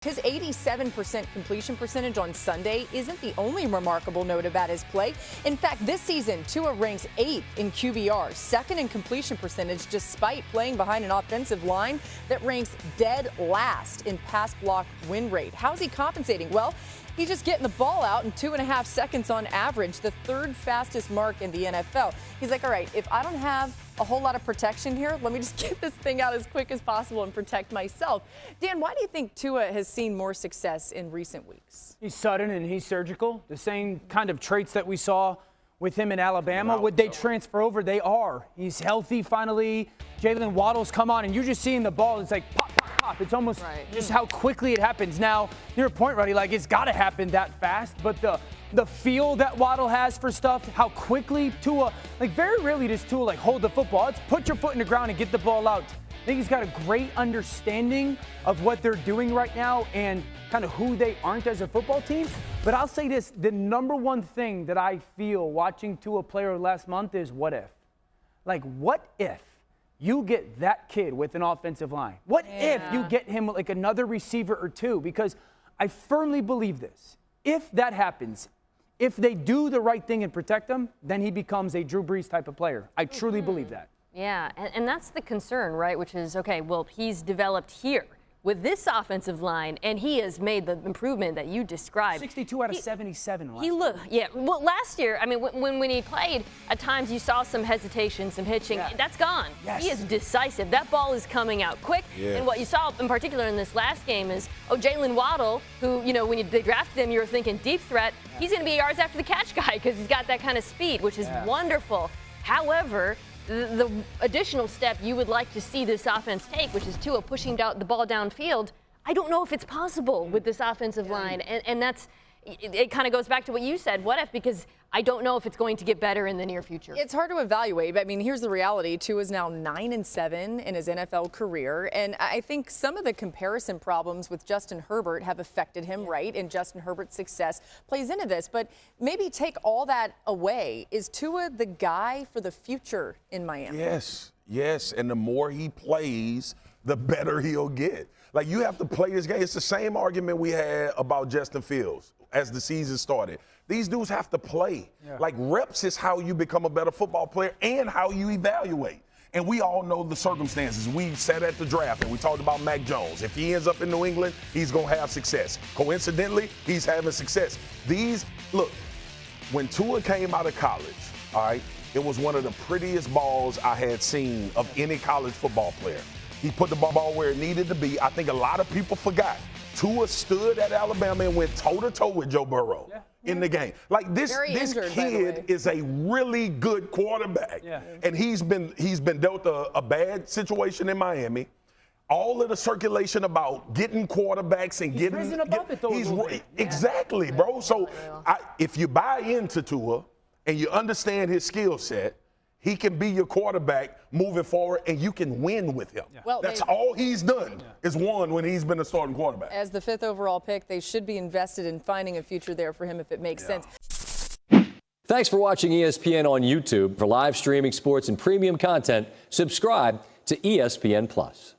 His 87% completion percentage on Sunday isn't the only remarkable note about his play. In fact, this season, Tua ranks 8th in QBR, 2nd in completion percentage, despite playing behind an offensive line that ranks dead last in pass block win rate. How's he compensating? Well, he's just getting the ball out in 2.5 seconds on average, the 3rd fastest mark in the NFL. He's like, all right, if I don't have a whole lot of protection here, let me just get this thing out as quick as possible and protect myself. Dan, why do you think Tua has seen more success in recent weeks? He's sudden and he's surgical. The same kind of traits that we saw with him in Alabama. Would they transfer over? They are. He's healthy finally. Jalen Waddle's come on, and you're just seeing the ball. It's like pop, pop, pop. It's almost just how quickly it happens. Now, your point, Ruddy, like it's got to happen that fast, but the feel that Waddle has for stuff, how quickly Tua, like very rarely does Tua like hold the football. It's put your foot in the ground and get the ball out. I think he's got a great understanding of what they're doing right now and kind of who they aren't as a football team. But I'll say this, the number one thing that I feel watching Tua play last month is what if? Like, what if you get that kid with an offensive line? What if you get him like another receiver or two? Because I firmly believe this. If that happens, if they do the right thing and protect him, then he becomes a Drew Brees type of player. I truly believe that. Yeah, and that's the concern, right? Which is, okay, well, he's developed here with this offensive line, and he has made the improvement that you described. 62 out of 77 last year. Well, last year, I mean, when he played, at times you saw some hesitation, some hitching. Yeah. That's gone. Yes. He is decisive. That ball is coming out quick. Yes. And what you saw in particular in this last game is, Jalen Waddle, who, you know, when they drafted him, you were thinking deep threat. He's going to be a yards after the catch guy because he's got that kind of speed, which is wonderful. However, the additional step you would like to see this offense take, which is Tua pushing the ball downfield, I don't know if it's possible with this offensive line. And that's it kind of goes back to what you said. What if? Because I don't know if it's going to get better in the near future. It's hard to evaluate, but I mean, here's the reality. Tua is now 9-7 in his NFL career, and I think some of the comparison problems with Justin Herbert have affected him, right? And Justin Herbert's success plays into this, but maybe take all that away. Is Tua the guy for the future in Miami? Yes, and the more he plays, the better he'll get. Like, you have to play this game. It's the same argument we had about Justin Fields as the season started. These dudes have to play. Like, reps is how you become a better football player and how you evaluate. And we all know the circumstances. We sat at the draft and we talked about Mac Jones. If he ends up in New England, he's going to have success. Coincidentally, he's having success. Look, when Tua came out of college, all right, it was one of the prettiest balls I had seen of any college football player. He put the ball where it needed to be. I think a lot of people forgot. Tua stood at Alabama and went toe-to-toe with Joe Burrow in the game. Like, this kid is a really good quarterback. And he's been dealt a bad situation in Miami. All of the circulation about getting quarterbacks and getting risen above it, though, exactly, bro. So if you buy into Tua and you understand his skill set, he can be your quarterback moving forward, and you can win with him. Well, that's all he's done is won when he's been a starting quarterback. As the 5th overall pick, they should be invested in finding a future there for him if it makes sense. Thanks for watching ESPN on YouTube. For live streaming sports and premium content, subscribe to ESPN+.